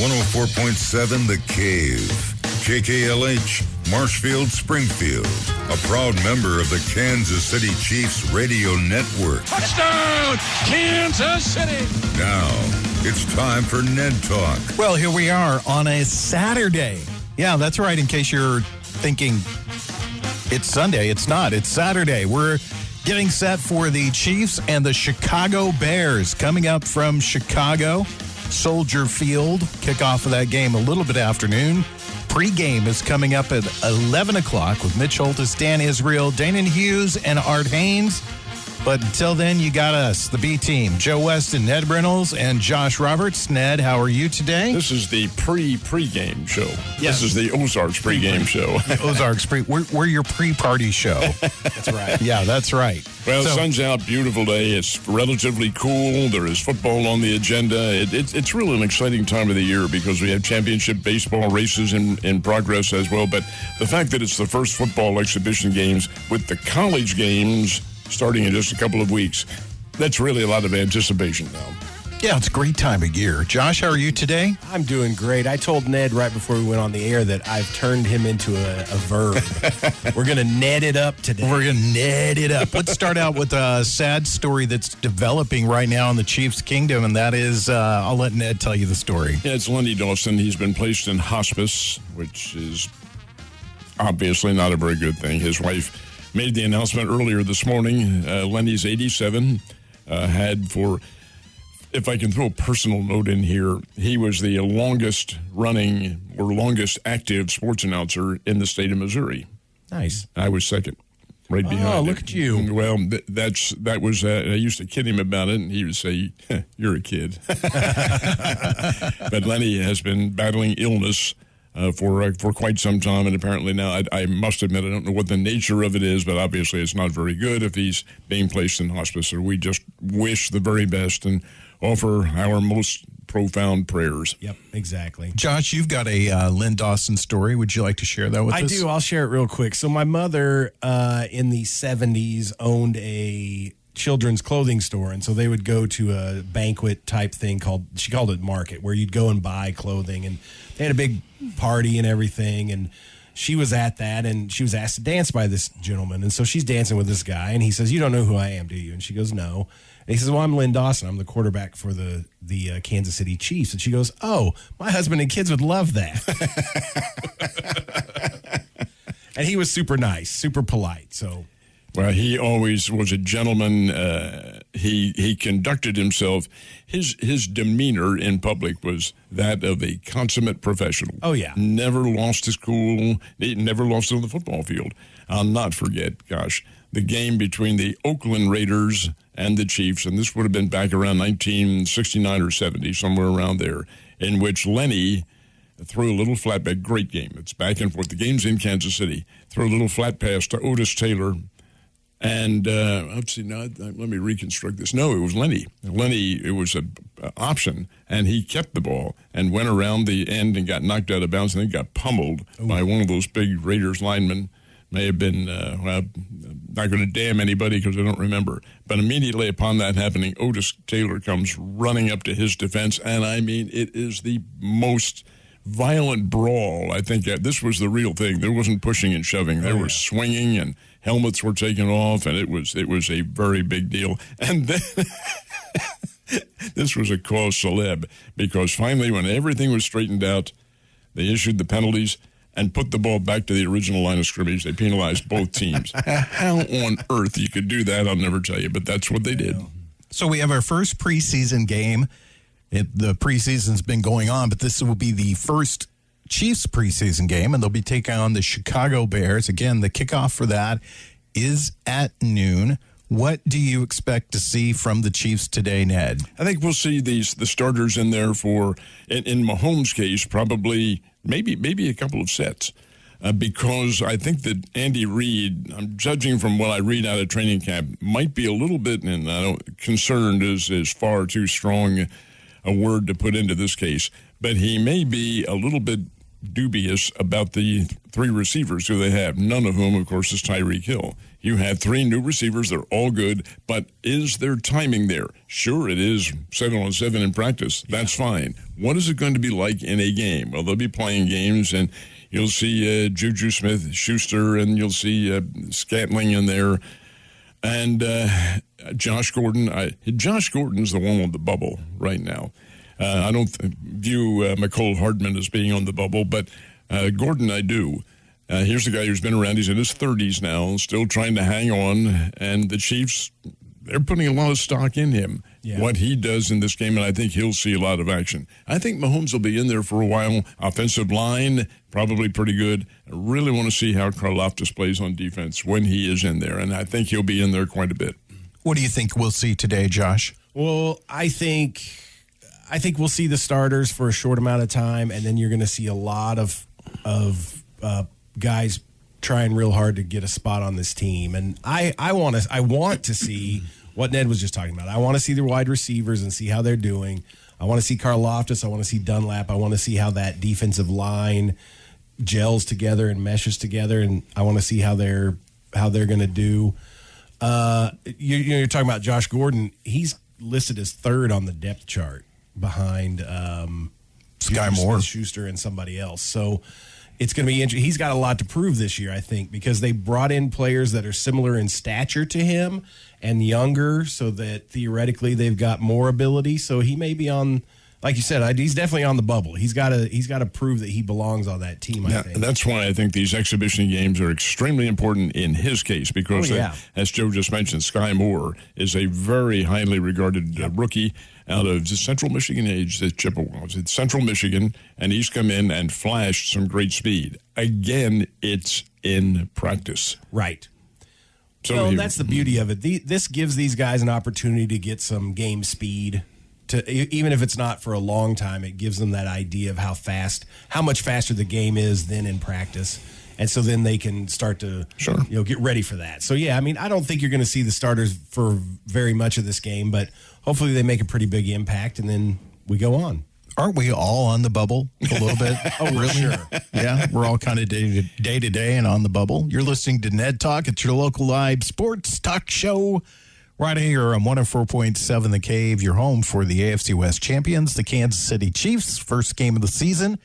104.7 The Cave. KKLH, Marshfield, Springfield. A proud member of the Kansas City Chiefs radio network. Touchdown, Kansas City! Now, it's time for Ned Talk. Well, here we are on a Saturday. Yeah, that's right. In case you're thinking it's Sunday, it's not. It's Saturday. We're getting set for the Chiefs and the Chicago Bears coming up from Chicago, Soldier Field. Kickoff of that game a little bit afternoon. Pregame is coming up at 11 o'clock with Mitch Holtis, Dan Israel, Danon Hughes, and Art Haynes. But until then, you got us, the B team, Joe Westen, Ned Reynolds, and Josh Roberts. Ned, how are you today? This is the pregame show. Yes. This is the Ozarks pregame show. Ozarks we're your pre-party show. That's right. Yeah, that's right. Well, sun's out, beautiful day. It's relatively cool. There is football on the agenda. It's really an exciting time of the year because we have championship baseball races in progress as well. But the fact that it's the first football exhibition games with the college games starting in just a couple of weeks, that's really a lot of anticipation now. Yeah, it's a great time of year. Josh, how are you today? I'm doing great. I told Ned right before we went on the air that I've turned him into a verb. We're going to Ned it up today. We're going to Ned it up. Let's start out with a sad story that's developing right now in the Chiefs' kingdom, and that is, I'll let Ned tell you the story. Yeah, it's Lenny Dawson. He's been placed in hospice, which is obviously not a very good thing. His wife made the announcement earlier this morning. Lenny's 87, had for, if I can throw a personal note in here, he was the longest running or longest active sports announcer in the state of Missouri. Nice. I was second, right behind him. Oh, look at you. Well, that was, I used to kid him about it, and he would say, you're a kid. But Lenny has been battling illness for quite some time, and apparently now, I must admit, I don't know what the nature of it is, but obviously it's not very good if he's being placed in hospice. So we just wish the very best and offer our most profound prayers. Yep, exactly. Josh, you've got a Lynn Dawson story. Would you like to share that with us? I do. I'll share it real quick. So my mother in the 70s owned a children's clothing store, and so they would go to a banquet type thing she called it market, where you'd go and buy clothing, and they had a big party and everything, and she was at that, and she was asked to dance by this gentleman, and so she's dancing with this guy, and he says, "You don't know who I am, do you?" And she goes, "No." And he says, "Well, I'm Lynn Dawson. I'm the quarterback for the Kansas City Chiefs." And she goes, "Oh, my husband and kids would love that." And he was super nice, super polite, so... Well, he always was a gentleman. He conducted himself. His demeanor in public was that of a consummate professional. Oh, yeah. Never lost his cool. He never lost it on the football field. I'll not forget, the game between the Oakland Raiders and the Chiefs, and this would have been back around 1969 or 70, somewhere around there, in which Lenny threw a little flat pass. Great game. It's back and forth. The game's in Kansas City. Threw a little flat pass to Otis Taylor. And let's see, now let me reconstruct this. No, it was Lenny. It was an option, and he kept the ball and went around the end and got knocked out of bounds and then got pummeled by one of those big Raiders linemen. May have been, I'm not going to damn anybody because I don't remember. But immediately upon that happening, Otis Taylor comes running up to his defense, and I mean, it is the most violent brawl. I think this was the real thing. There wasn't pushing and shoving. There was swinging, and helmets were taken off, and it was a very big deal. And then this was a cause célèbre because finally, when everything was straightened out, they issued the penalties and put the ball back to the original line of scrimmage. They penalized both teams. How on earth you could do that, I'll never tell you, but that's what they did. So we have our first preseason game. The preseason's been going on, but this will be the first Chiefs preseason game, and they'll be taking on the Chicago Bears. Again, the kickoff for that is at noon. What do you expect to see from the Chiefs today, Ned? I think we'll see the starters in there for, in Mahomes' case, probably maybe a couple of sets. Because I think that Andy Reid, I'm judging from what I read out of training camp, might be a little bit, and I don't, concerned is far too strong a word to put into this case, but he may be a little bit dubious about the three receivers who they have, none of whom, of course, is Tyreek Hill. You have three new receivers. They're all good. But is there timing there? Sure, it is 7-on-7 in practice. That's fine. What is it going to be like in a game? Well, they'll be playing games, and you'll see Juju Smith-Schuster, and you'll see Scantling in there. And Josh Gordon. Josh Gordon's the one on the bubble right now. I don't view McCole Hardman as being on the bubble, but Gordon I do. Here's a guy who's been around. He's in his 30s now, still trying to hang on. And the Chiefs, they're putting a lot of stock in him, what he does in this game, and I think he'll see a lot of action. I think Mahomes will be in there for a while. Offensive line, probably pretty good. I really want to see how Karlaftis plays on defense when he is in there, and I think he'll be in there quite a bit. What do you think we'll see today, Josh? Well, I think we'll see the starters for a short amount of time, and then you're going to see a lot of guys trying real hard to get a spot on this team. And I want to see what Ned was just talking about. I want to see the wide receivers and see how they're doing. I want to see Karlaftis. I want to see Dunlap. I want to see how that defensive line gels together and meshes together, and I want to see how they're going to do. You're talking about Josh Gordon. He's listed as third on the depth chart behind Sky Moore, Schuster, and somebody else. So it's going to be interesting. He's got a lot to prove this year, I think, because they brought in players that are similar in stature to him and younger, so that theoretically they've got more ability. So he may be on, like you said, he's definitely on the bubble. He's got to prove that he belongs on that team, I think. That's why I think these exhibition games are extremely important in his case, because, as Joe just mentioned, Sky Moore is a very highly regarded rookie out of Central Michigan, Chippewas. It's Central Michigan, and he's come in and flashed some great speed. Again, it's in practice. Right. So that's the beauty of it. This gives these guys an opportunity to get some game speed. Even if it's not for a long time, it gives them that idea of how much faster the game is than in practice. And so then they can start to get ready for that. So, I don't think you're going to see the starters for very much of this game, but hopefully they make a pretty big impact, and then we go on. Aren't we all on the bubble a little bit? Oh, really? Sure. Yeah, we're all kind of day to day and on the bubble. You're listening to Ned Talk. It's your local live sports talk show right here on 104.7 The Cave, your home for the AFC West champions, the Kansas City Chiefs. First game of the season.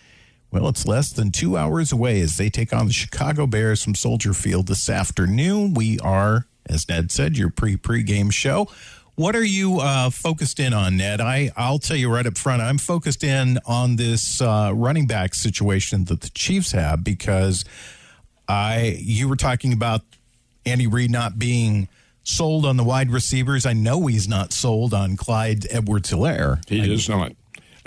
Well, it's less than 2 hours away as they take on the Chicago Bears from Soldier Field this afternoon. We are, as Ned said, your pregame show. What are you focused in on, Ned? I'll tell you right up front, I'm focused in on this running back situation that the Chiefs have, because you were talking about Andy Reid not being sold on the wide receivers. I know he's not sold on Clyde Edwards-Helaire. He is not.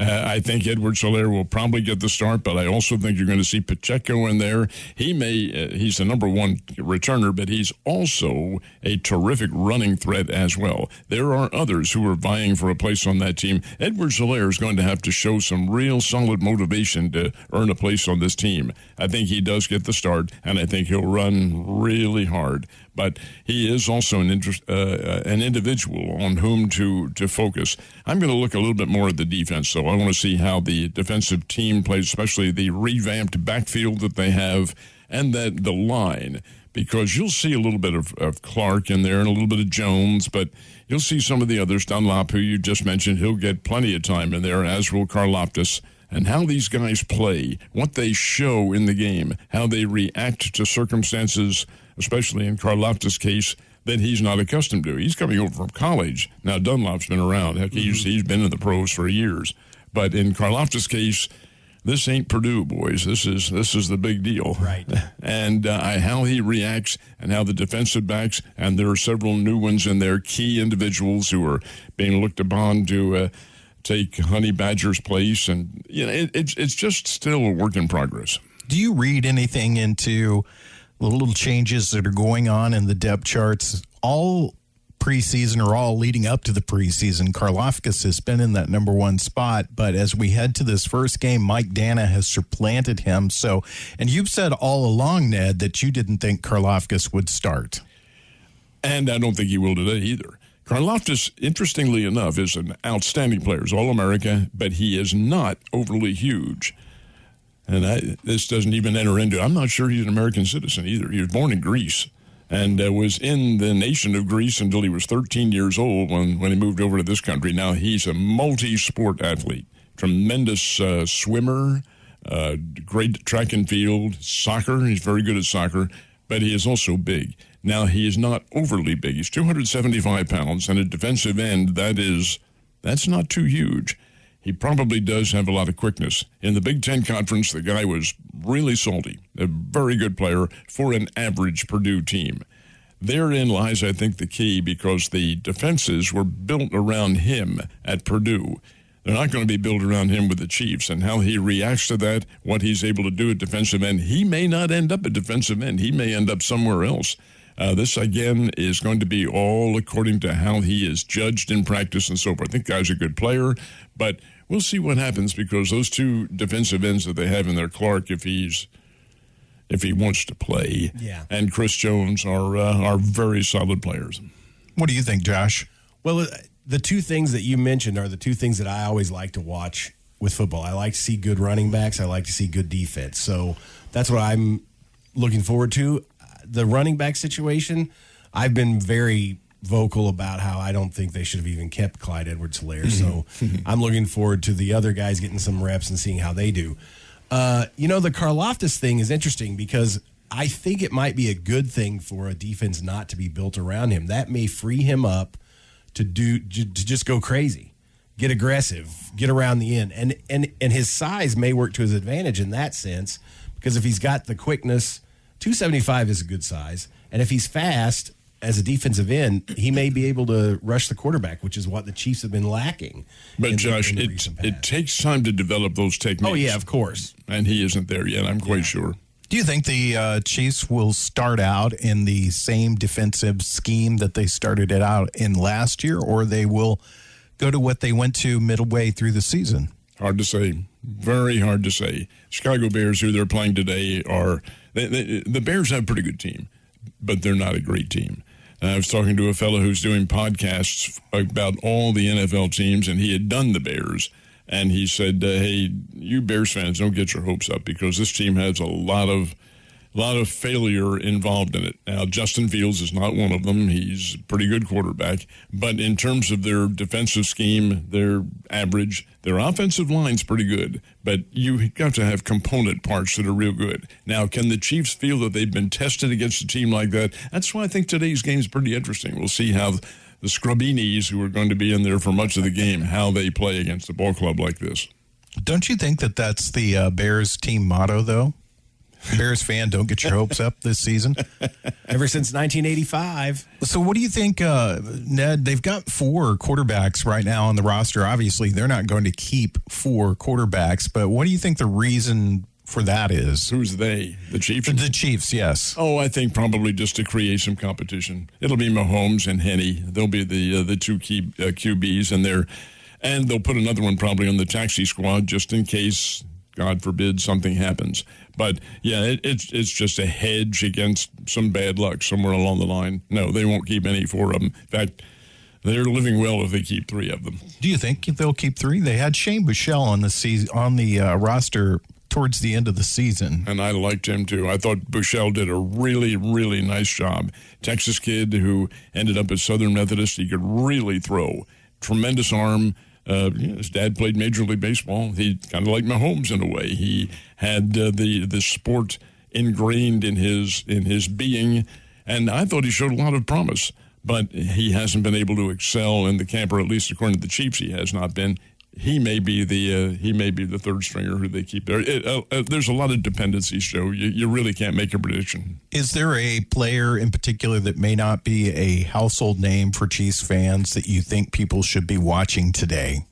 I think Edwards-Helaire will probably get the start, but I also think you're going to see Pacheco in there. He's the number one returner, but he's also a terrific running threat as well. There are others who are vying for a place on that team. Edwards-Helaire is going to have to show some real solid motivation to earn a place on this team. I think he does get the start, and I think he'll run really hard. But he is also an individual on whom to focus. I'm going to look a little bit more at the defense, though. I want to see how the defensive team plays, especially the revamped backfield that they have and the line, because you'll see a little bit of Clark in there and a little bit of Jones, but you'll see some of the others. Dunlap, who you just mentioned, he'll get plenty of time in there, as will Karlaftis. And how these guys play, what they show in the game, how they react to circumstances, especially in Karlaftis' case, that he's not accustomed to. He's coming over from college. Now, Dunlap's been around. Heck, he's been in the pros for years. But in Karlaftis' case, this ain't Purdue, boys. This is the big deal. Right. And how he reacts and how the defensive backs, and there are several new ones in there, key individuals who are being looked upon to take Honey Badger's place, and it's just still a work in progress. Do you read anything into the little changes that are going on in the depth charts all preseason or all leading up to the preseason? Karlaftis has been in that number one spot, but as we head to this first game, Mike Dana has supplanted him. So, and you've said all along, Ned, that you didn't think Karlaftis would start. And I don't think he will today either. Karlaftis, interestingly enough, is an outstanding player. He's All-America, but he is not overly huge. And this doesn't even enter into, I'm not sure he's an American citizen either. He was born in Greece and was in the nation of Greece until he was 13 years old when he moved over to this country. Now he's a multi-sport athlete, tremendous swimmer, great track and field, soccer. He's very good at soccer, but he is also big. Now, he is not overly big. He's 275 pounds, and a defensive end, that's not too huge. He probably does have a lot of quickness. In the Big Ten Conference, the guy was really salty, a very good player for an average Purdue team. Therein lies, I think, the key, because the defenses were built around him at Purdue. They're not going to be built around him with the Chiefs, and how he reacts to that, what he's able to do at defensive end. He may not end up at defensive end. He may end up somewhere else. This, again, is going to be all according to how he is judged in practice and so forth. I think the guy's a good player, but we'll see what happens, because those two defensive ends that they have in there, Clark, if he wants to play, and Chris Jones are very solid players. What do you think, Josh? Well, the two things that you mentioned are the two things that I always like to watch with football. I like to see good running backs. I like to see good defense. So that's what I'm looking forward to. The running back situation, I've been very vocal about how I don't think they should have even kept Clyde Edwards-Helaire. So I'm looking forward to the other guys getting some reps and seeing how they do. The Karlaftis thing is interesting, because I think it might be a good thing for a defense not to be built around him. That may free him up to just go crazy, get aggressive, get around the end. And his size may work to his advantage in that sense, because if he's got the quickness, 275 is a good size. And if he's fast as a defensive end, he may be able to rush the quarterback, which is what the Chiefs have been lacking. But, Josh, it takes time to develop those techniques. Oh, yeah, of course. And he isn't there yet, I'm quite sure. Do you think the Chiefs will start out in the same defensive scheme that they started it out in last year, or they will go to what they went to midway through the season? Hard to say. Very hard to say. Chicago Bears, who they're playing today, the Bears have a pretty good team, but they're not a great team. I was talking to a fellow who's doing podcasts about all the NFL teams, and he had done the Bears. And he said, hey, you Bears fans, don't get your hopes up, because this team has a lot of failure involved in it. Now, Justin Fields is not one of them. He's a pretty good quarterback. But in terms of their defensive scheme, they're average. Their offensive line's pretty good. But you have to have component parts that are real good. Now, can the Chiefs feel that they've been tested against a team like that? That's why I think today's game is pretty interesting. We'll see how the Scrubbinis, who are going to be in there for much of the game, how they play against a ball club like this. Don't you think that that's the Bears team motto, though? Bears fan, don't get your hopes up this season. Ever since 1985. So what do you think, Ned? They've got 4 quarterbacks right now on the roster. Obviously, they're not going to keep 4 quarterbacks, but what do you think the reason for that is? Who's they? The Chiefs? The Chiefs, yes. Oh, I think probably just to create some competition. It'll be Mahomes and Henne. They'll be the two key QBs, and they'll put another one probably on the taxi squad just in case, God forbid, something happens. But, yeah, it's just a hedge against some bad luck somewhere along the line. No, they won't keep any 4 of them. In fact, they're living well if they keep 3 of them. Do you think they'll keep 3? They had Shane Buechele on the roster towards the end of the season. And I liked him, too. I thought Buechele did a really, really nice job. Texas kid who ended up at Southern Methodist. He could really throw. Tremendous arm. His dad played Major League Baseball. He kind of like Mahomes in a way. He had the sport ingrained in his being, and I thought he showed a lot of promise. But he hasn't been able to excel in the camp, or at least according to the Chiefs, he has not been. He may be the third stringer who they keep there. There's a lot of dependencies, Joe. You really can't make a prediction. Is there a player in particular that may not be a household name for Chiefs fans that you think people should be watching today?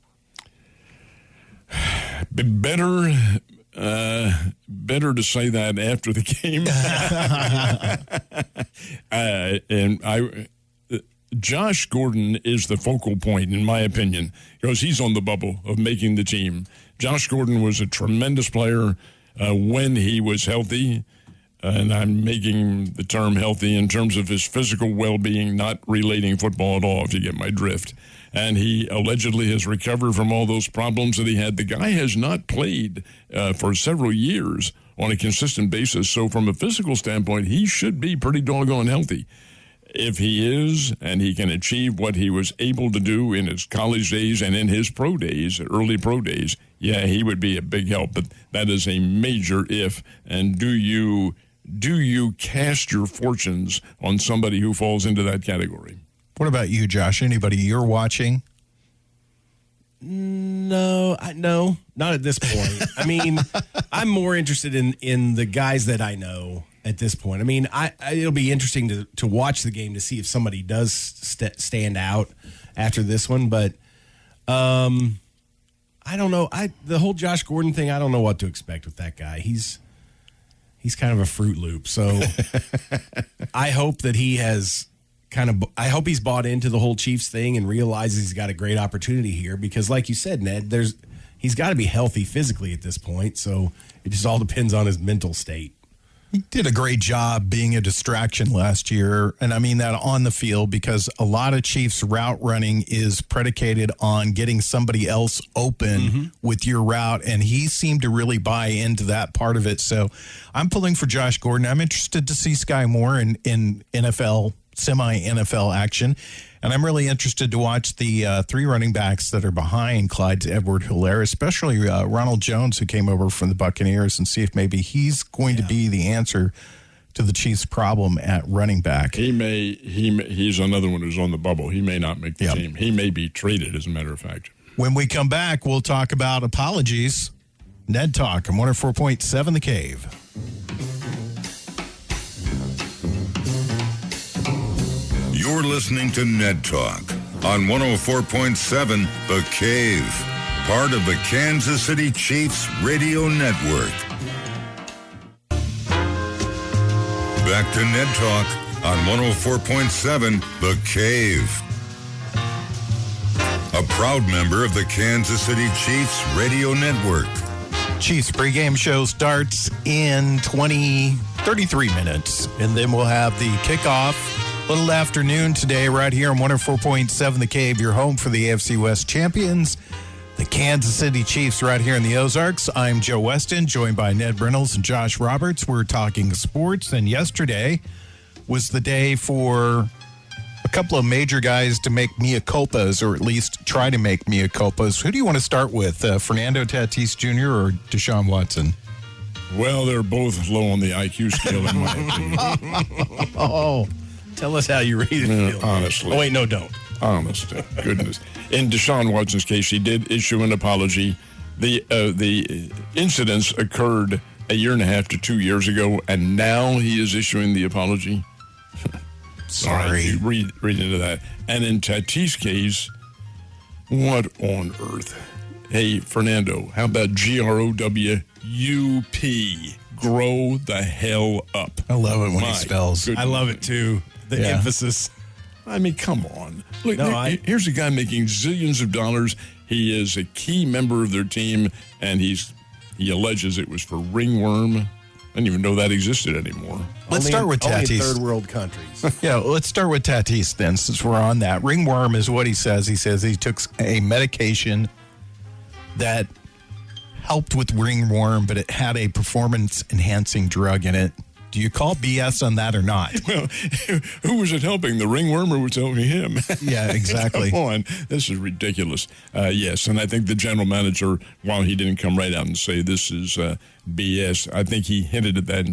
Better to say that after the game. Josh Gordon is the focal point, in my opinion, because he's on the bubble of making the team. Josh Gordon was a tremendous player when he was healthy, and I'm making the term healthy in terms of his physical well-being, not relating football at all, if you get my drift. and he allegedly has recovered from all those problems that he had. The guy has not played for several years on a consistent basis. So from a physical standpoint, he should be pretty doggone healthy. If he is, and he can achieve what he was able to do in his college days and in his pro days, early pro days, yeah, he would be a big help. But that is a major if. And do you cast your fortunes on somebody who falls into that category? What about you, Josh? Anybody you're watching? No, not at this point. I mean, I'm more interested in the guys that I know at this point. I mean, it'll be interesting to watch the game to see if somebody does stand out after this one. But I don't know. The whole Josh Gordon thing, I don't know what to expect with that guy. He's kind of a Fruit Loop. So I hope that he has I hope he's bought into the whole Chiefs thing and realizes he's got a great opportunity here because, like you said, Ned, he's got to be healthy physically at this point. So it just all depends on his mental state. He did a great job being a distraction last year, and I mean that on the field because a lot of Chiefs route running is predicated on getting somebody else open with your route, and he seemed to really buy into that part of it. So I'm pulling for Josh Gordon. I'm interested to see Sky Moore in NFL, semi-NFL action, and I'm really interested to watch the three running backs that are behind Clyde Edwards-Helaire, especially Ronald Jones, who came over from the Buccaneers, and see if maybe he's going to be the answer to the Chiefs' problem at running back. He's another one who's on the bubble. He may not make the team. He may be traded, as a matter of fact. When we come back, we'll talk about apologies. Ned Talk on 104.7 The Cave. You're listening to Ned Talk on 104.7 The Cave, part of the Kansas City Chiefs Radio Network. Back to Ned Talk on 104.7 The Cave. A proud member of the Kansas City Chiefs Radio Network. Chiefs pregame show starts in 33 minutes, and then we'll have the kickoff little afternoon today right here on 104.7 The Cave, your home for the AFC West champions, the Kansas City Chiefs right here in the Ozarks. I'm Joe Westen, joined by Ned Reynolds and Josh Roberts. We're talking sports, and yesterday was the day for a couple of major guys to make mea culpas, or at least try to make mea culpas. Who do you want to start with, Fernando Tatis Jr. or Deshaun Watson? Well, they're both low on the IQ scale, in my opinion. Oh, tell us how you really feel. Honestly. Oh, wait, no, don't. Honest to goodness. In Deshaun Watson's case, he did issue an apology. The incidents occurred a year and a half to 2 years ago, and now he is issuing the apology. Sorry. Read into that. And in Tatis' case, what on earth? Hey, Fernando, how about GROWUP? Grow the hell up. I love it when he spells. I love it, too. The emphasis. I mean, come on. Look, here's a guy making zillions of dollars. He is a key member of their team, and he alleges it was for ringworm. I didn't even know that existed anymore. Let's start with Tatis. Only in third world countries. Yeah, let's start with Tatis then, since we're on that. Ringworm is what he says. He says he took a medication that helped with ringworm, but it had a performance-enhancing drug in it. Do you call BS on that or not? Well, who was it helping? The ringworm, or was it helping him? Yeah, exactly. Come on. This is ridiculous. Yes, and I think the general manager, while he didn't come right out and say this is BS, I think he hinted at that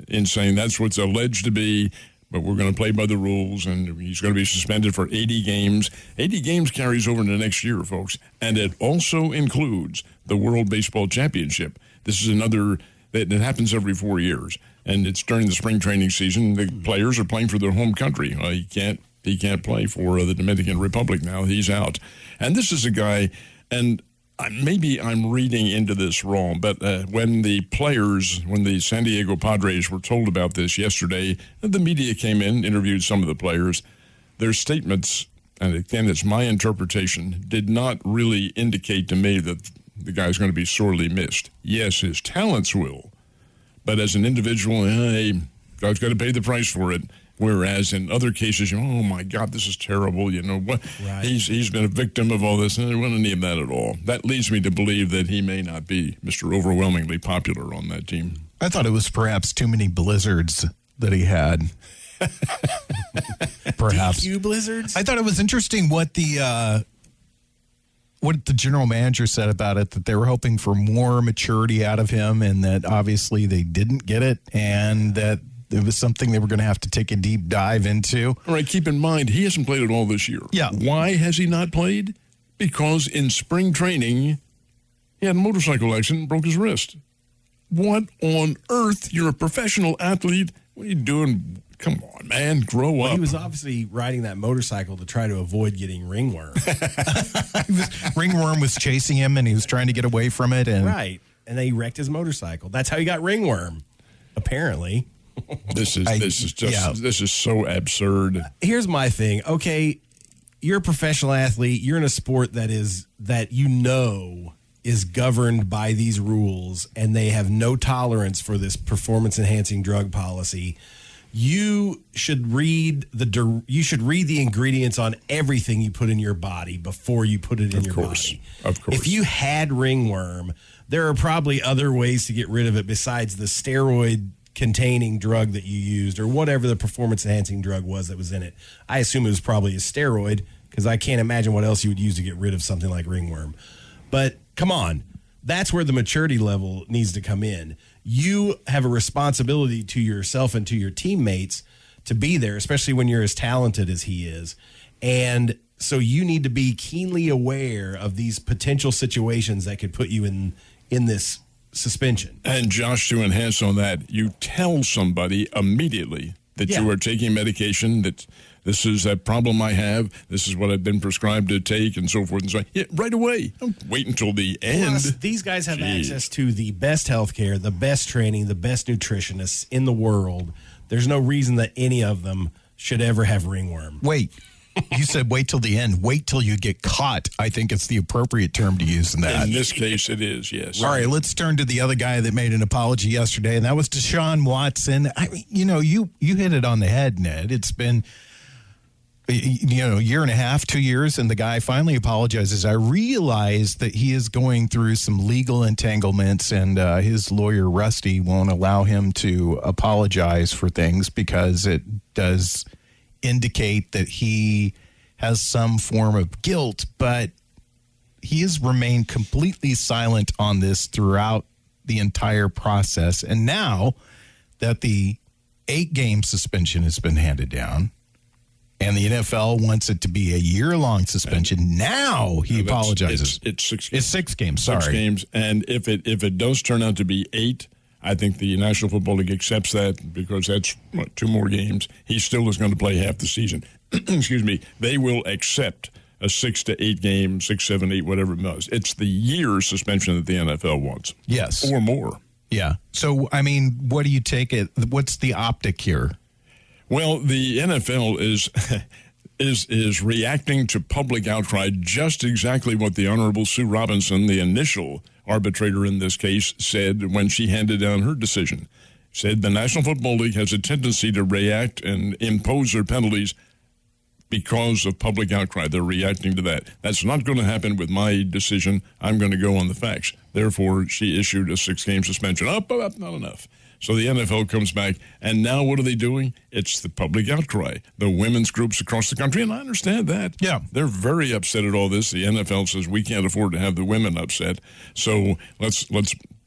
in saying that's what's alleged to be, but we're going to play by the rules, and he's going to be suspended for 80 games. 80 games carries over into next year, folks, and it also includes the World Baseball Championship. This is another that happens every 4 years. And it's during the spring training season. The players are playing for their home country. He can't play for the Dominican Republic now. He's out. And this is a guy, and maybe I'm reading into this wrong, but when the San Diego Padres were told about this yesterday, the media came in, interviewed some of the players. Their statements, and again, it's my interpretation, did not really indicate to me that the guy's going to be sorely missed. Yes, his talents will. But as an individual, hey, God's got to pay the price for it. Whereas in other cases, oh my God, this is terrible. What? Right. He's been a victim of all this, and there wasn't any of that at all. That leads me to believe that he may not be Mr. Overwhelmingly Popular on that team. I thought it was perhaps too many blizzards that he had. Perhaps. DQ blizzards? I thought it was interesting what the general manager said about it, that they were hoping for more maturity out of him, and that obviously they didn't get it, and that it was something they were going to have to take a deep dive into. All right, keep in mind, he hasn't played at all this year. Yeah. Why has he not played? Because in spring training, he had a motorcycle accident and broke his wrist. What on earth? You're a professional athlete. What are you doing? Come on, man, grow up. He was obviously riding that motorcycle to try to avoid getting ringworm. Ringworm was chasing him, and he was trying to get away from it. And Right. And then he wrecked his motorcycle. That's how he got ringworm, apparently. This is so absurd. Here's my thing. Okay, you're a professional athlete. You're in a sport that is governed by these rules, and they have no tolerance for this performance-enhancing drug policy. You should read the ingredients on everything you put in your body before you put it in your body. Of course. If you had ringworm, there are probably other ways to get rid of it besides the steroid-containing drug that you used or whatever the performance-enhancing drug was that was in it. I assume it was probably a steroid because I can't imagine what else you would use to get rid of something like ringworm. But come on, that's where the maturity level needs to come in. You have a responsibility to yourself and to your teammates to be there, especially when you're as talented as he is. And so you need to be keenly aware of these potential situations that could put you in this suspension. And Josh, to enhance on that, you tell somebody immediately that you are taking medication, that this is a problem I have, this is what I've been prescribed to take, and so forth and so on. Yeah, right away. Don't wait until the end. Plus, these guys have access to the best health care, the best training, the best nutritionists in the world. There's no reason that any of them should ever have ringworm. wait, you said wait till the end. Wait till you get caught. I think it's the appropriate term to use in that. In this case, it is, yes. All right, let's turn to the other guy that made an apology yesterday, and that was Deshaun Watson. I mean, you hit it on the head, Ned. It's been a year and a half, 2 years, and the guy finally apologizes. I realize that he is going through some legal entanglements, and his lawyer, Rusty, won't allow him to apologize for things because it does indicate that he has some form of guilt, but he has remained completely silent on this throughout the entire process. And now that the 8-game suspension has been handed down, and the NFL wants it to be a year-long suspension. Now he apologizes. It's 6 games. It's 6 games, sorry. 6 games. And if it does turn out to be 8, I think the National Football League accepts that because that's 2 more games. He still is going to play half the season. Excuse me. They will accept a 6 to 8 game, 6, 7, 8, whatever it was. It's the year suspension that the NFL wants. Yes. Or more. Yeah. So, I mean, what do you take it? What's the optic here? Well, the NFL is reacting to public outcry, just exactly what the Honorable Sue Robinson, the initial arbitrator in this case, said when she handed down her decision. Said the National Football League has a tendency to react and impose their penalties because of public outcry. They're reacting to that. That's not going to happen with my decision. I'm going to go on the facts. Therefore, she issued a 6-game suspension. Up, not enough. So the NFL comes back, and now what are they doing? It's the public outcry. The women's groups across the country, and I understand that. Yeah. They're very upset at all this. The NFL says we can't afford to have the women upset, so let's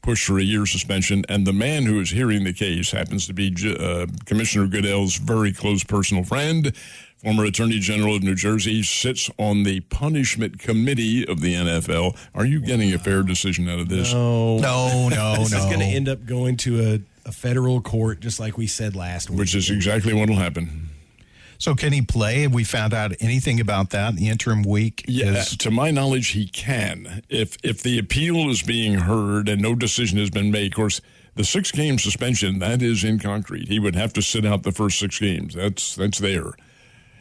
push for a year suspension. And the man who is hearing the case happens to be Commissioner Goodell's very close personal friend, former Attorney General of New Jersey, sits on the punishment committee of the NFL. Are you getting a fair decision out of this? No. This is going to end up going to a federal court, just like we said last week. Which is exactly what will happen. So can he play? Have we found out anything about that in the interim week? Yeah, to my knowledge, he can. If the appeal is being heard and no decision has been made, of course, the 6-game suspension, that is in concrete. He would have to sit out the first 6 games. That's there.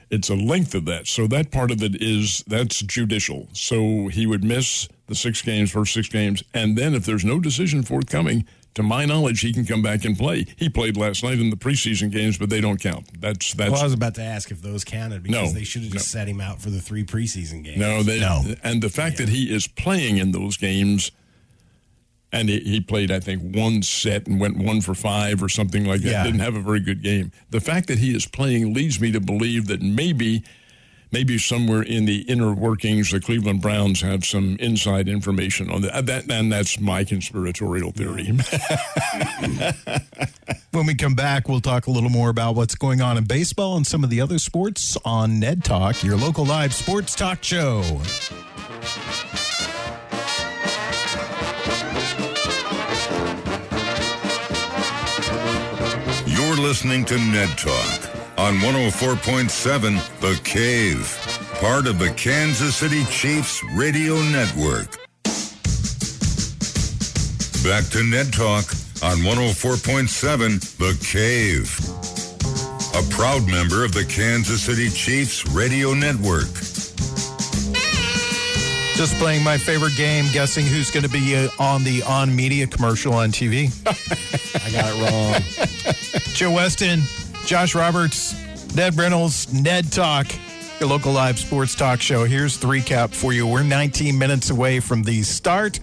It's a length of that. So that part of it that's judicial. So he would miss the 6 games, first 6 games, and then if there's no decision forthcoming, to my knowledge, he can come back and play. He played last night in the preseason games, but they don't count. That's. Well, I was about to ask if those counted because they should have just set him out for the 3 preseason games. No. And the fact that he is playing in those games, and he played, I think, 1 set and went 1 for 5 or something like that. Didn't have a very good game. The fact that he is playing leads me to believe that maybe somewhere in the inner workings, the Cleveland Browns have some inside information on that, and that's my conspiratorial theory. When we come back, we'll talk a little more about what's going on in baseball and some of the other sports on Ned Talk, your local live sports talk show. You're listening to Ned Talk on 104.7 The Cave, part of the Kansas City Chiefs radio network. Back to Ned Talk on 104.7 The Cave, a proud member of the Kansas City Chiefs radio network. Just playing my favorite game, guessing who's going to be on the On Media commercial on TV. I got it wrong. Joe Westen, Josh Roberts, Ned Reynolds, Ned Talk, your local live sports talk show. Here's the recap for you. We're 19 minutes away from the start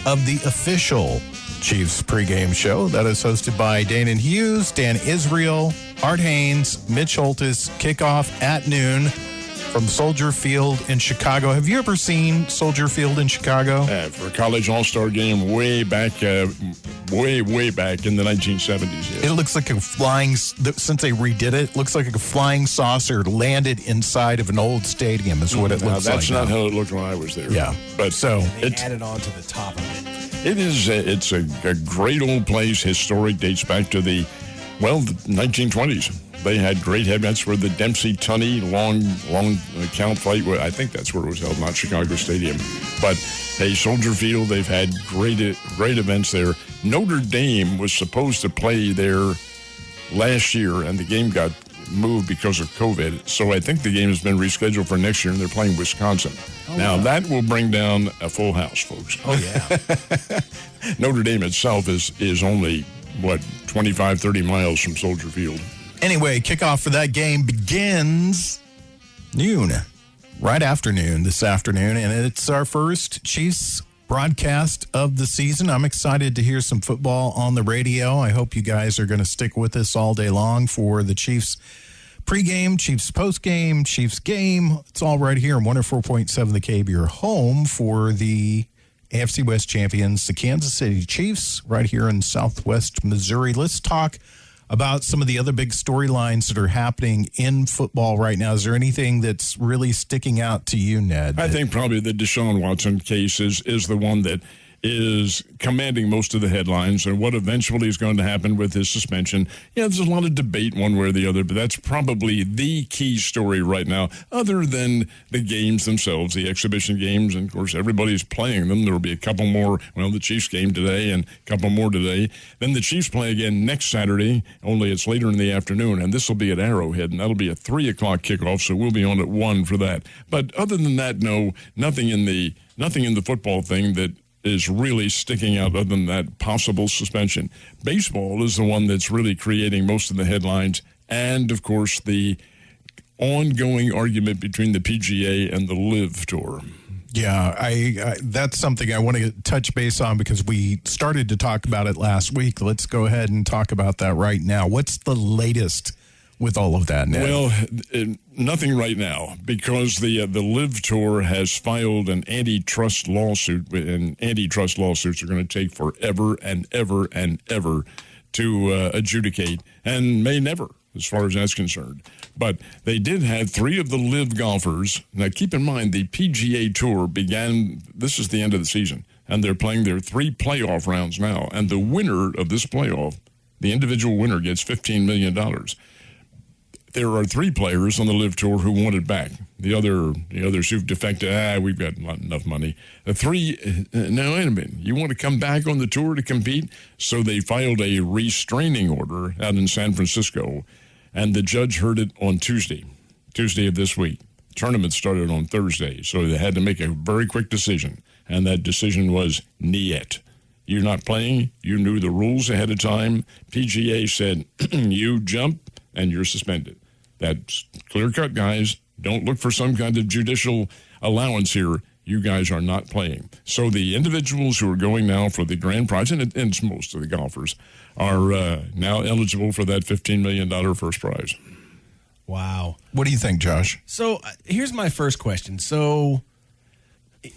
of the official Chiefs pregame show that is hosted by Danon Hughes, Dan Israel, Art Haynes, Mitch Holtis. Kickoff at noon from Soldier Field in Chicago. Have you ever seen Soldier Field in Chicago? For a college all-star game way back in the 1970s. Yes. It looks like a flying, since they redid it, looks like a flying saucer landed inside of an old stadium is what it looks like. That's not how it looked when I was there. Yeah. But they added on to the top of it. It's a great old place, historic, dates back to the 1920s. They had great heavy. That's where the Dempsey-Tunney long count fight. I think that's where it was held, not Chicago Stadium. But hey, Soldier Field. They've had great events there. Notre Dame was supposed to play there last year, and the game got moved because of COVID. So I think the game has been rescheduled for next year, and they're playing Wisconsin. That will bring down a full house, folks. Oh yeah. Notre Dame itself is only 25, 30 miles from Soldier Field. Anyway, kickoff for that game begins noon, right after noon this afternoon, and it's our first Chiefs broadcast of the season. I'm excited to hear some football on the radio. I hope you guys are going to stick with us all day long for the Chiefs pregame, Chiefs postgame, Chiefs game. It's all right here on 104.7 The Cave, your home for the AFC West champions, the Kansas City Chiefs, right here in Southwest Missouri. Let's talk about some of the other big storylines that are happening in football right now. Is there anything that's really sticking out to you, Ned? I think probably the Deshaun Watson case is the one that is commanding most of the headlines, and what eventually is going to happen with his suspension. Yeah, there's a lot of debate one way or the other, but that's probably the key story right now, other than the games themselves, the exhibition games, and of course everybody's playing them. There will be a couple more, the Chiefs game today and a couple more today. Then the Chiefs play again next Saturday, only it's later in the afternoon, and this will be at Arrowhead, and that'll be a 3 o'clock kickoff, so we'll be on at 1 for that. But other than that, no, nothing in the football thing that is really sticking out other than that possible suspension. Baseball is the one that's really creating most of the headlines, and of course the ongoing argument between the PGA and the LIV Tour. Yeah, I that's something I want to touch base on because we started to talk about it last week. Let's go ahead and talk about that right now. What's the latest with all of that, Ned? Well, nothing right now because the LIV Tour has filed an antitrust lawsuit, and antitrust lawsuits are going to take forever and ever and ever to adjudicate, and may never, as far as that's concerned. But they did have 3 of the LIV golfers. Now, keep in mind, the PGA Tour began, this is the end of the season, and they're playing their 3 playoff rounds now, and the winner of this playoff, the individual winner, gets $15 million. There are 3 players on the LIV Tour who want it back. The others who've defected, we've got not enough money. The 3, no, wait a minute. You want to come back on the tour to compete? So they filed a restraining order out in San Francisco, and the judge heard it on Tuesday of this week. The tournament started on Thursday, so they had to make a very quick decision, and that decision was niet. You're not playing. You knew the rules ahead of time. PGA said, you jump and you're suspended. That's clear-cut, guys. Don't look for some kind of judicial allowance here. You guys are not playing. So the individuals who are going now for the grand prize, and it's most of the golfers, are now eligible for that $15 million first prize. Wow. What do you think, Josh? So here's my first question. So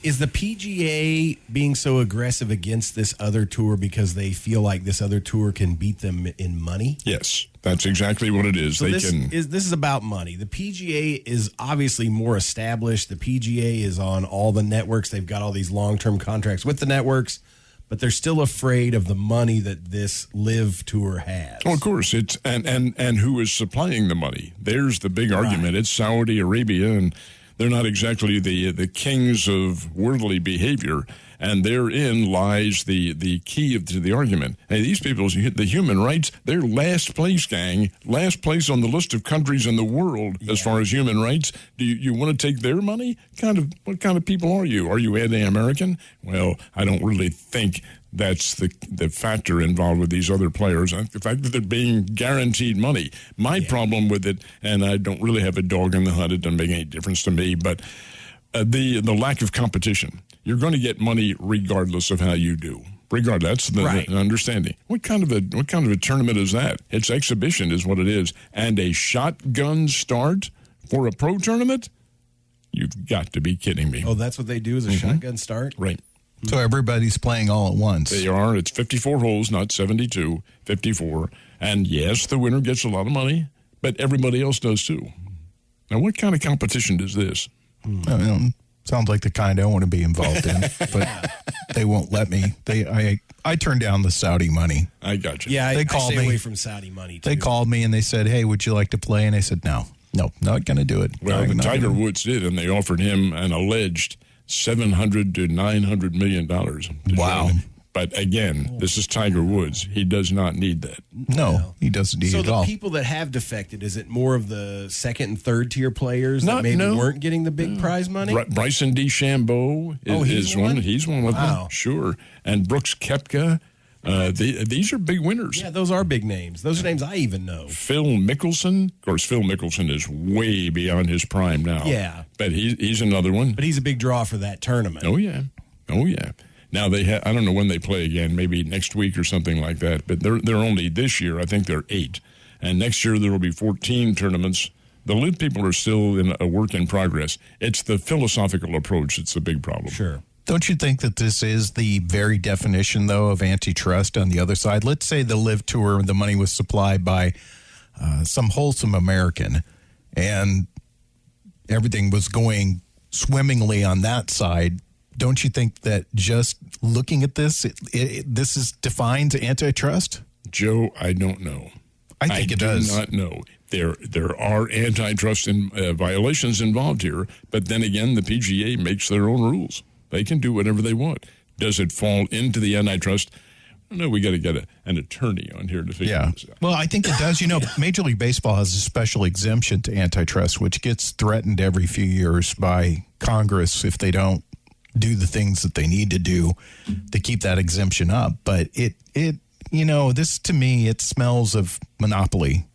is the PGA being so aggressive against this other tour because they feel like this other tour can beat them in money? Yes, that's exactly what it is. So this is about money. The PGA is obviously more established. The PGA is on all the networks. They've got all these long-term contracts with the networks, but they're still afraid of the money that this Live Tour has. Oh, of course. It's and who is supplying the money? There's the big argument. It's Saudi Arabia, and they're not exactly the kings of worldly behavior, and therein lies the key to the argument. Hey, these people, the human rights, they're last place, gang, last place on the list of countries in the world as far as human rights. Do you want to take their money? What kind of people are you? Are you anti-American? Well, I don't really think that's the factor involved with these other players. The fact that they're being guaranteed money. My problem with it, and I don't really have a dog in the hunt, it doesn't make any difference to me, but the lack of competition. You're going to get money regardless of how you do. Regardless, that's the understanding. What kind of a tournament is that? It's exhibition is what it is. And a shotgun start for a pro tournament? You've got to be kidding me. Oh, that's what they do is a shotgun start? Right. So everybody's playing all at once. They are. It's 54 holes, not 72, 54. And yes, the winner gets a lot of money, but everybody else does too. Now, what kind of competition is this? Sounds like the kind I want to be involved in, but they won't let me. I turned down the Saudi money. I got you. Yeah, They I called stay me. away from Saudi money, too. They called me and they said, "Hey, would you like to play?" And I said, "No, not going to do it." Well, Not Tiger gonna- Woods did, and they offered him an alleged $700 to $900 million. Wow. But again, this is Tiger Woods. He does not need that. No, he doesn't need So it the all. people that have defected, is it more of the second and third tier players that maybe No. weren't getting the big prize money? Bryson DeChambeau he's is one? one. He's one of Wow. them. Sure. And Brooks Koepka. These are big winners. Yeah, those are big names. Those are names I even know. Phil Mickelson. Of course, Phil Mickelson is way beyond his prime now. Yeah. But he's another one. But he's a big draw for that tournament. Oh, yeah. Now, I don't know when they play again, maybe next week or something like that. But they're only this year, I think they're 8. And next year there will be 14 tournaments. The Live people are still in a work in progress. It's the philosophical approach that's the big problem. Sure. Don't you think that this is the very definition, though, of antitrust on the other side? Let's say the Live Tour, the money was supplied by some wholesome American, and everything was going swimmingly on that side. Don't you think that just looking at this, this defines antitrust? Joe, I don't know. I think it does. I do not know. There are antitrust violations involved here, but then again, the PGA makes their own rules. They can do whatever they want. Does it fall into the antitrust? No, we got to get an attorney on here to figure this out. Well, I think it does. Major League Baseball has a special exemption to antitrust, which gets threatened every few years by Congress if they don't do the things that they need to do to keep that exemption up. But this to me, it smells of monopoly.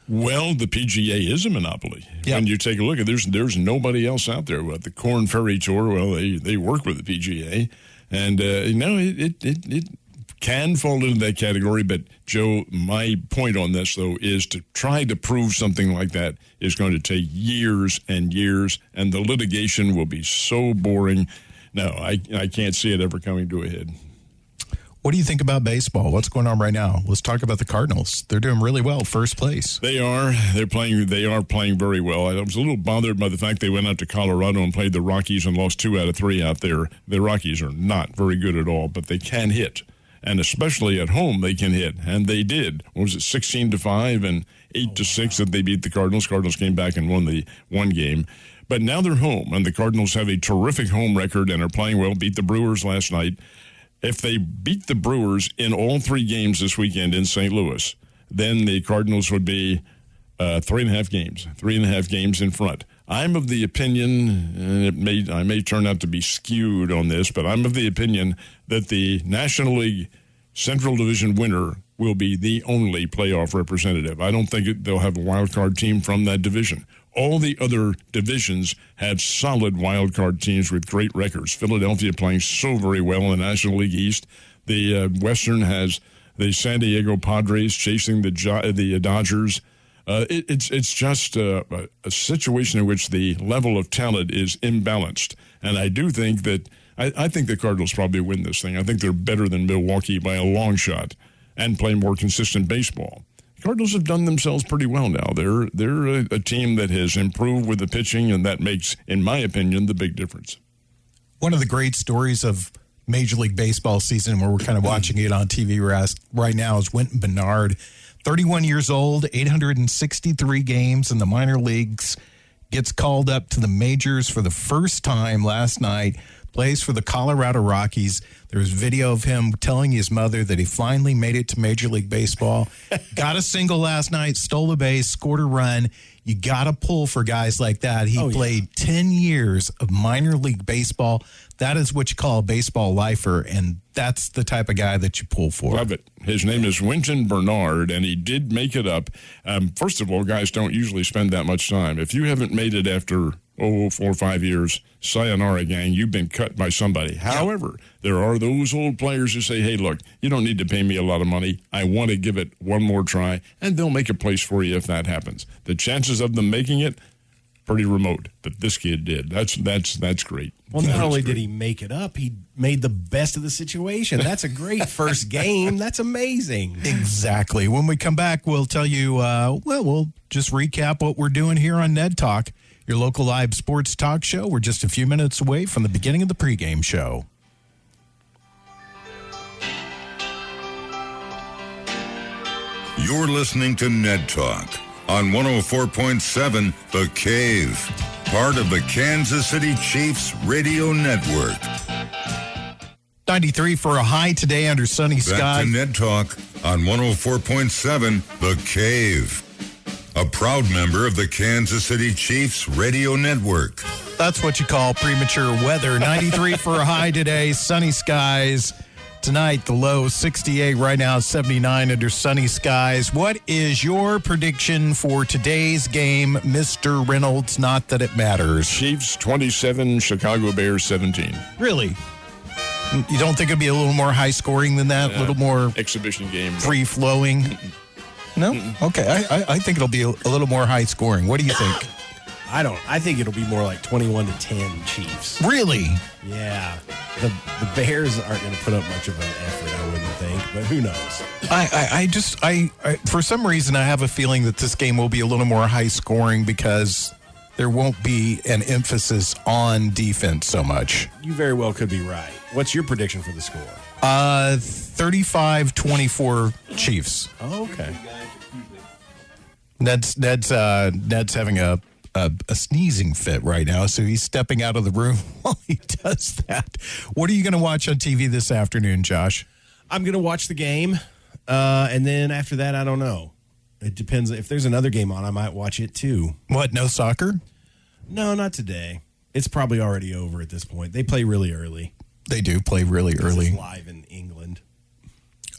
Well, the PGA is a monopoly. Yeah. When you take a look at there's nobody else out there. What the Corn Ferry Tour? Well, they work with the PGA, and it can fall into that category. But Joe, my point on this though is to try to prove something like that is going to take years and years, and the litigation will be so boring. No, I can't see it ever coming to a head. What do you think about baseball? What's going on right now? Let's talk about the Cardinals. They're doing really well, first place. They are playing very well. I was a little bothered by the fact they went out to Colorado and played the Rockies and lost 2 out of 3 out there. The Rockies are not very good at all, but they can hit. And especially at home, they can hit. And they did. What was it, 16-5 and 8-6 that they beat the Cardinals? Cardinals came back and won the one game. But now they're home, and the Cardinals have a terrific home record and are playing well, beat the Brewers last night. If they beat the Brewers in all 3 games this weekend in St. Louis, then the Cardinals would be 3.5 games in front. I'm of the opinion, and I may turn out to be skewed on this, but I'm of the opinion that the National League Central Division winner will be the only playoff representative. I don't think they'll have a wild card team from that division. All the other divisions have solid wild card teams with great records. Philadelphia playing so very well in the National League East. The Western has the San Diego Padres chasing the Dodgers. It's just a situation in which the level of talent is imbalanced. And I do think that I think the Cardinals probably win this thing. I think they're better than Milwaukee by a long shot and play more consistent baseball. The Cardinals have done themselves pretty well now. They're a team that has improved with the pitching, and that makes, in my opinion, the big difference. One of the great stories of Major League Baseball season, where we're kind of watching it on TV right now, is Wynton Bernard, 31 years old, 863 games in the minor leagues, gets called up to the majors for the first time last night, plays for the Colorado Rockies. There's video of him telling his mother that he finally made it to Major League Baseball. Got a single last night, stole a base, scored a run. You got to pull for guys like that. He played 10 years of minor league baseball. That is what you call a baseball lifer, and that's the type of guy that you pull for. Love it. His name is Wynton Bernard, and he did make it up. First of all, guys don't usually spend that much time. If you haven't made it after 4 or 5 years, sayonara, gang, you've been cut by somebody. Yeah. However, there are those old players who say, hey, look, you don't need to pay me a lot of money. I want to give it one more try, and they'll make a place for you if that happens. The chances of them making it, pretty remote, but this kid did. That's great. Well, not only did he make it up, he made the best of the situation. That's a great first game. That's amazing. Exactly. When we come back, we'll tell you, we'll just recap what we're doing here on Ned Talk, your local live sports talk show. We're just a few minutes away from the beginning of the pregame show. You're listening to Ned Talk on 104.7 The Cave, part of the Kansas City Chiefs radio network. 93 for a high today under sunny skies. Back to Ned Talk on 104.7 The Cave, a proud member of the Kansas City Chiefs radio network. That's what you call premature weather. 93 for a high today, sunny skies. Tonight, the low 68, right now 79 under sunny skies. What is your prediction for today's game, Mr. Reynolds? Not that it matters. Chiefs 27, Chicago Bears 17. Really? You don't think it'd be a little more high scoring than that? A little more exhibition game, free flowing? No? Okay. I think it'll be a little more high scoring. What do you think? I think it'll be more like 21-10 Chiefs. Really? Yeah. The Bears aren't going to put up much of an effort, I wouldn't think, but who knows? I for some reason, I have a feeling that this game will be a little more high scoring because there won't be an emphasis on defense so much. You very well could be right. What's your prediction for the score? 35-24 Chiefs. Oh, okay. Ned's having a sneezing fit right now, so he's stepping out of the room while he does that. What are you going to watch on TV this afternoon, Josh? I'm going to watch the game, and then after that, I don't know. It depends. If there's another game on, I might watch it too. What, no soccer? No, not today. It's probably already over at this point. They play really early. They do play really early. It's live in England.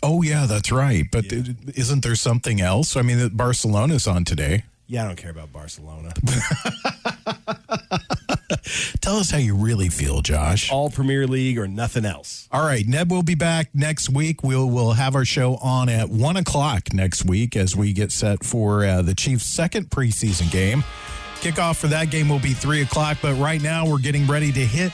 Oh, yeah, that's right. But isn't there something else? I mean, Barcelona's on today. Yeah, I don't care about Barcelona. Tell us how you really feel, Josh. All Premier League or nothing else. All right, Ned will be back next week. We'll have our show on at 1 o'clock next week as we get set for the Chiefs' second preseason game. Kickoff for that game will be 3 o'clock, but right now we're getting ready to hit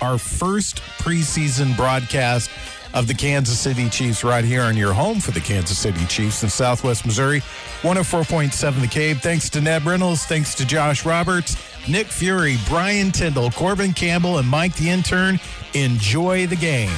our first preseason broadcast of the Kansas City Chiefs right here on your home for the Kansas City Chiefs in Southwest Missouri. 104.7 The Cave. Thanks to Ned Reynolds. Thanks to Josh Roberts, Nick Fury, Brian Tyndall, Corbin Campbell, and Mike the Intern. Enjoy the game.